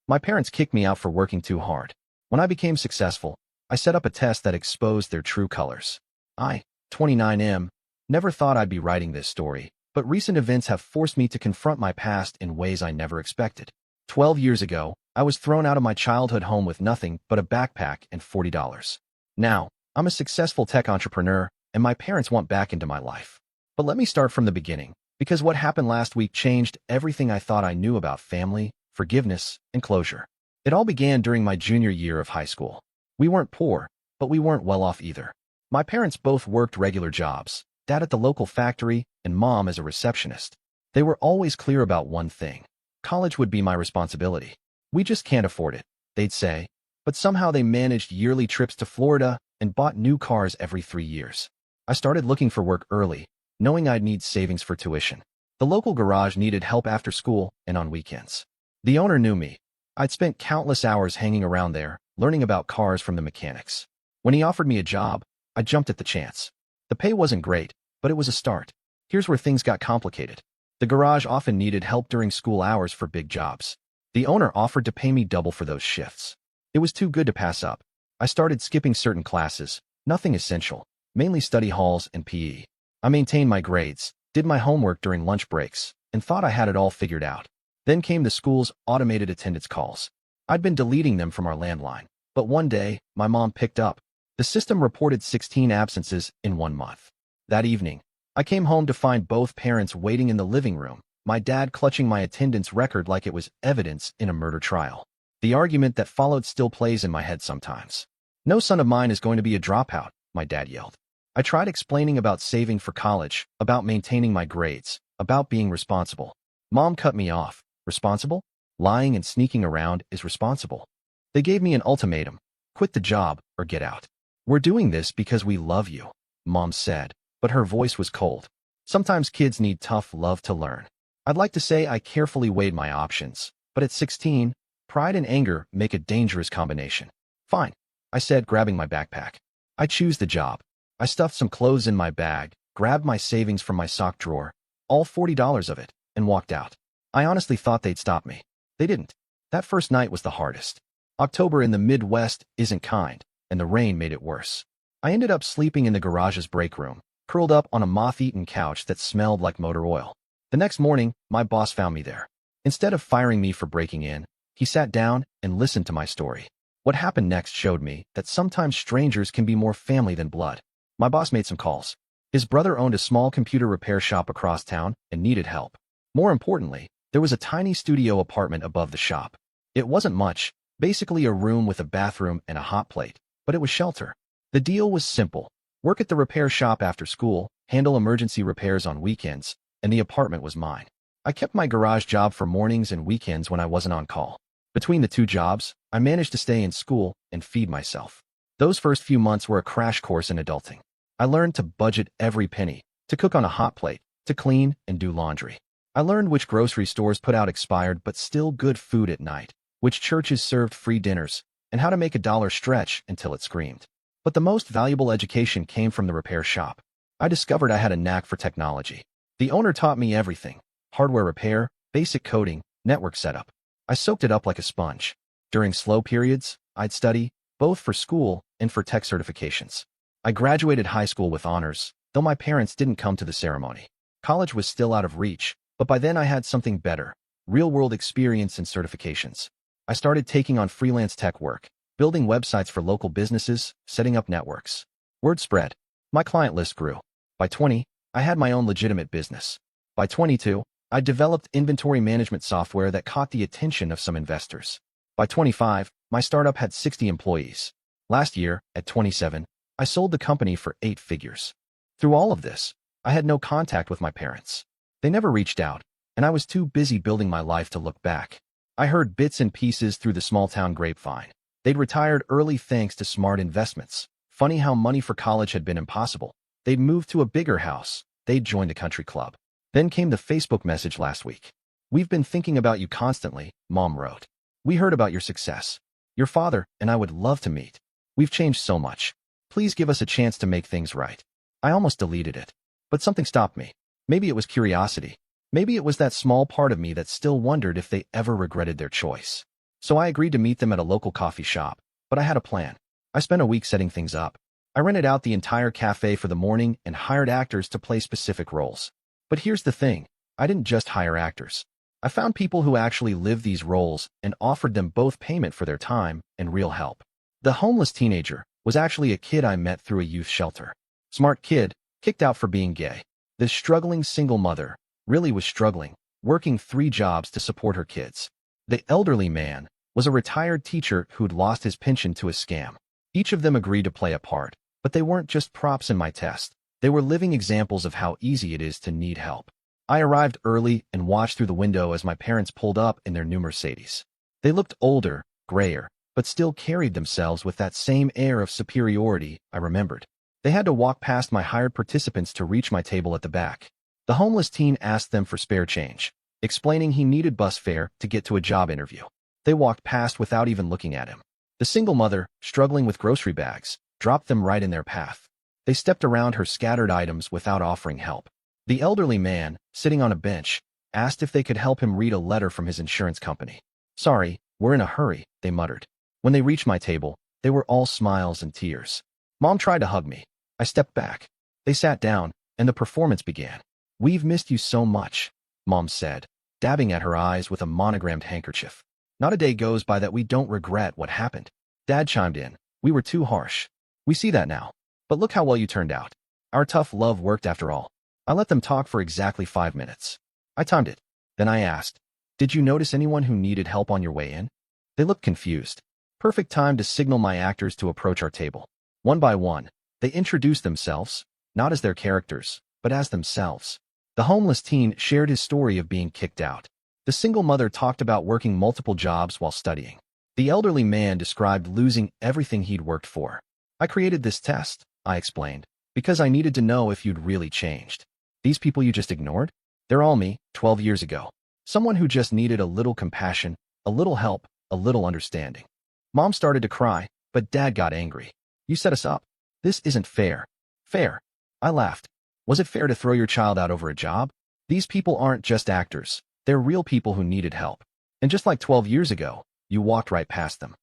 My parents kicked me out for working too hard. When I became successful, I set up a test that exposed their true colors. I, 29M, never thought I'd be writing this story, but recent events have forced me to confront my past in ways I never expected. 12 years ago, I was thrown out of my childhood home with nothing but a backpack and $40. Now, I'm a successful tech entrepreneur, and my parents want back into my life. But let me start from the beginning, because what happened last week changed everything I thought I knew about family, forgiveness, and closure. It all began during my junior year of high school. We weren't poor, but we weren't well off either. My parents both worked regular jobs, dad at the local factory and mom as a receptionist. They were always clear about one thing. College would be my responsibility. We just can't afford it, they'd say. But somehow they managed yearly trips to Florida and bought new cars every 3 years. I started looking for work early, knowing I'd need savings for tuition. The local garage needed help after school and on weekends. The owner knew me. I'd spent countless hours hanging around there, learning about cars from the mechanics. When he offered me a job, I jumped at the chance. The pay wasn't great, but it was a start. Here's where things got complicated. The garage often needed help during school hours for big jobs. The owner offered to pay me double for those shifts. It was too good to pass up. I started skipping certain classes, nothing essential, mainly study halls and PE. I maintained my grades, did my homework during lunch breaks, and thought I had it all figured out. Then came the school's automated attendance calls. I'd been deleting them from our landline, but one day, my mom picked up. The system reported 16 absences in 1 month. That evening, I came home to find both parents waiting in the living room, my dad clutching my attendance record like it was evidence in a murder trial. The argument that followed still plays in my head sometimes. "No son of mine is going to be a dropout," my dad yelled. I tried explaining about saving for college, about maintaining my grades, about being responsible. Mom cut me off. Responsible? Lying and sneaking around is responsible. They gave me an ultimatum. Quit the job or get out. "We're doing this because we love you," Mom said, but her voice was cold. Sometimes kids need tough love to learn. I'd like to say I carefully weighed my options, but at 16, pride and anger make a dangerous combination. "Fine," I said, grabbing my backpack. "I choose the job." I stuffed some clothes in my bag, grabbed my savings from my sock drawer, all $40 of it, and walked out. I honestly thought they'd stop me. They didn't. That first night was the hardest. October in the Midwest isn't kind, and the rain made it worse. I ended up sleeping in the garage's break room, curled up on a moth-eaten couch that smelled like motor oil. The next morning, my boss found me there. Instead of firing me for breaking in, he sat down and listened to my story. What happened next showed me that sometimes strangers can be more family than blood. My boss made some calls. His brother owned a small computer repair shop across town and needed help. More importantly, there was a tiny studio apartment above the shop. It wasn't much, basically a room with a bathroom and a hot plate, but it was shelter. The deal was simple. Work at the repair shop after school, handle emergency repairs on weekends, and the apartment was mine. I kept my garage job for mornings and weekends when I wasn't on call. Between the two jobs, I managed to stay in school and feed myself. Those first few months were a crash course in adulting. I learned to budget every penny, to cook on a hot plate, to clean and do laundry. I learned which grocery stores put out expired but still good food at night, which churches served free dinners, and how to make a dollar stretch until it screamed. But the most valuable education came from the repair shop. I discovered I had a knack for technology. The owner taught me everything: hardware repair, basic coding, network setup. I soaked it up like a sponge. During slow periods, I'd study, both for school and for tech certifications. I graduated high school with honors, though my parents didn't come to the ceremony. College was still out of reach, but by then I had something better: real-world experience and certifications. I started taking on freelance tech work, building websites for local businesses, setting up networks. Word spread. My client list grew. By 20, I had my own legitimate business. By 22, I developed inventory management software that caught the attention of some investors. By 25, my startup had 60 employees. Last year, at 27, I sold the company for 8 figures. Through all of this, I had no contact with my parents. They never reached out, and I was too busy building my life to look back. I heard bits and pieces through the small-town grapevine. They'd retired early thanks to smart investments. Funny how money for college had been impossible. They'd moved to a bigger house. They'd joined a country club. Then came the Facebook message last week. "We've been thinking about you constantly," Mom wrote. "We heard about your success. Your father and I would love to meet. We've changed so much. Please give us a chance to make things right." I almost deleted it, but something stopped me. Maybe it was curiosity. Maybe it was that small part of me that still wondered if they ever regretted their choice. So I agreed to meet them at a local coffee shop, but I had a plan. I spent a week setting things up. I rented out the entire cafe for the morning and hired actors to play specific roles. But here's the thing, I didn't just hire actors. I found people who actually lived these roles and offered them both payment for their time and real help. The homeless teenager was actually a kid I met through a youth shelter. Smart kid, kicked out for being gay. The struggling single mother really was struggling, working 3 jobs to support her kids. The elderly man was a retired teacher who'd lost his pension to a scam. Each of them agreed to play a part, but they weren't just props in my test. They were living examples of how easy it is to need help. I arrived early and watched through the window as my parents pulled up in their new Mercedes. They looked older, grayer, but still carried themselves with that same air of superiority I remembered. They had to walk past my hired participants to reach my table at the back. The homeless teen asked them for spare change, explaining he needed bus fare to get to a job interview. They walked past without even looking at him. The single mother, struggling with grocery bags, dropped them right in their path. They stepped around her scattered items without offering help. The elderly man, sitting on a bench, asked if they could help him read a letter from his insurance company. "Sorry, we're in a hurry," they muttered. When they reached my table, they were all smiles and tears. Mom tried to hug me. I stepped back. They sat down, and the performance began. "We've missed you so much," Mom said, dabbing at her eyes with a monogrammed handkerchief. "Not a day goes by that we don't regret what happened." Dad chimed in. "We were too harsh. We see that now. But look how well you turned out. Our tough love worked after all." I let them talk for exactly 5 minutes. I timed it. Then I asked, "Did you notice anyone who needed help on your way in?" They looked confused. Perfect time to signal my actors to approach our table. One by one, they introduced themselves, not as their characters, but as themselves. The homeless teen shared his story of being kicked out. The single mother talked about working multiple jobs while studying. The elderly man described losing everything he'd worked for. "I created this test," I explained, "because I needed to know if you'd really changed. These people you just ignored? They're all me, 12 years ago. Someone who just needed a little compassion, a little help, a little understanding." Mom started to cry, but Dad got angry. "You set us up. This isn't fair." "Fair?" I laughed. "Was it fair to throw your child out over a job? These people aren't just actors. They're real people who needed help. And just like 12 years ago, you walked right past them."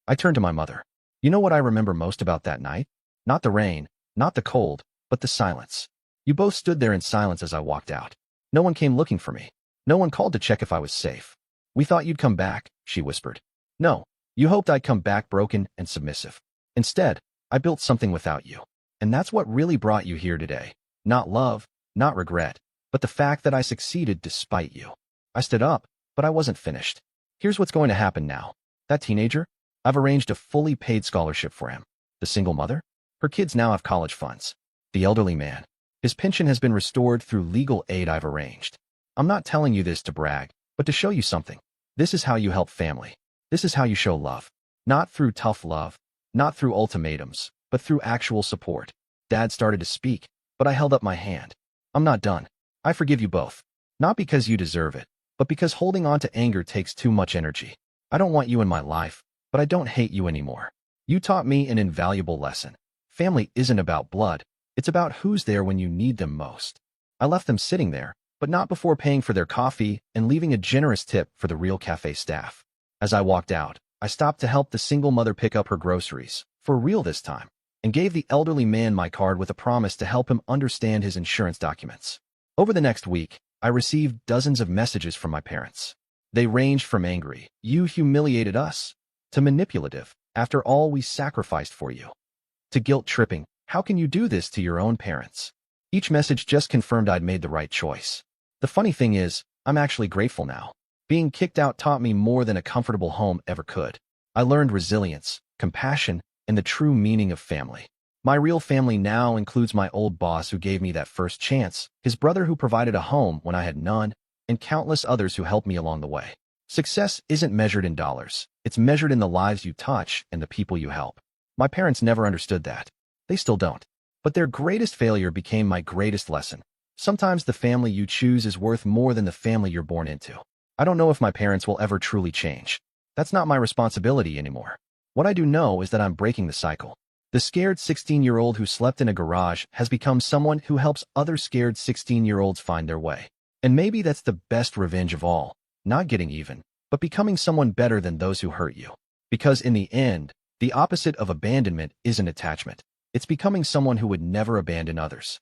I turned to my mother. "You know what I remember most about that night? Not the rain, not the cold, but the silence. You both stood there in silence as I walked out. No one came looking for me. No one called to check if I was safe. We thought you'd come back," she whispered. "No, you hoped I'd come back broken and submissive. Instead, I built something without you. And that's what really brought you here today. Not love, not regret, but the fact that I succeeded despite you." I stood up, but I wasn't finished. "Here's what's going to happen now. That teenager? I've arranged a fully paid scholarship for him. The single mother? Her kids now have college funds. The elderly man? His pension has been restored through legal aid I've arranged. I'm not telling you this to brag, but to show you something. This is how you help family. This is how you show love. Not through tough love, not through ultimatums, but through actual support." Dad started to speak, but I held up my hand. "I'm not done. I forgive you both. Not because you deserve it, but because holding on to anger takes too much energy. I don't want you in my life, but I don't hate you anymore. You taught me an invaluable lesson. Family isn't about blood. It's about who's there when you need them most." I left them sitting there, but not before paying for their coffee and leaving a generous tip for the Real Cafe staff. As I walked out, I stopped to help the single mother pick up her groceries, for real this time, and gave the elderly man my card with a promise to help him understand his insurance documents. Over the next week, I received dozens of messages from my parents. They ranged from angry, "You humiliated us," to manipulative, "After all we sacrificed for you," to guilt-tripping, "How can you do this to your own parents?" Each message just confirmed I'd made the right choice. The funny thing is, I'm actually grateful now. Being kicked out taught me more than a comfortable home ever could. I learned resilience, compassion, and the true meaning of family. My real family now includes my old boss who gave me that first chance, his brother who provided a home when I had none, and countless others who helped me along the way. Success isn't measured in dollars. It's measured in the lives you touch and the people you help. My parents never understood that. They still don't. But their greatest failure became my greatest lesson. Sometimes the family you choose is worth more than the family you're born into. I don't know if my parents will ever truly change. That's not my responsibility anymore. What I do know is that I'm breaking the cycle. The scared 16-year-old who slept in a garage has become someone who helps other scared 16-year-olds find their way. And maybe that's the best revenge of all, not getting even, but becoming someone better than those who hurt you. Because in the end, the opposite of abandonment isn't attachment. It's becoming someone who would never abandon others.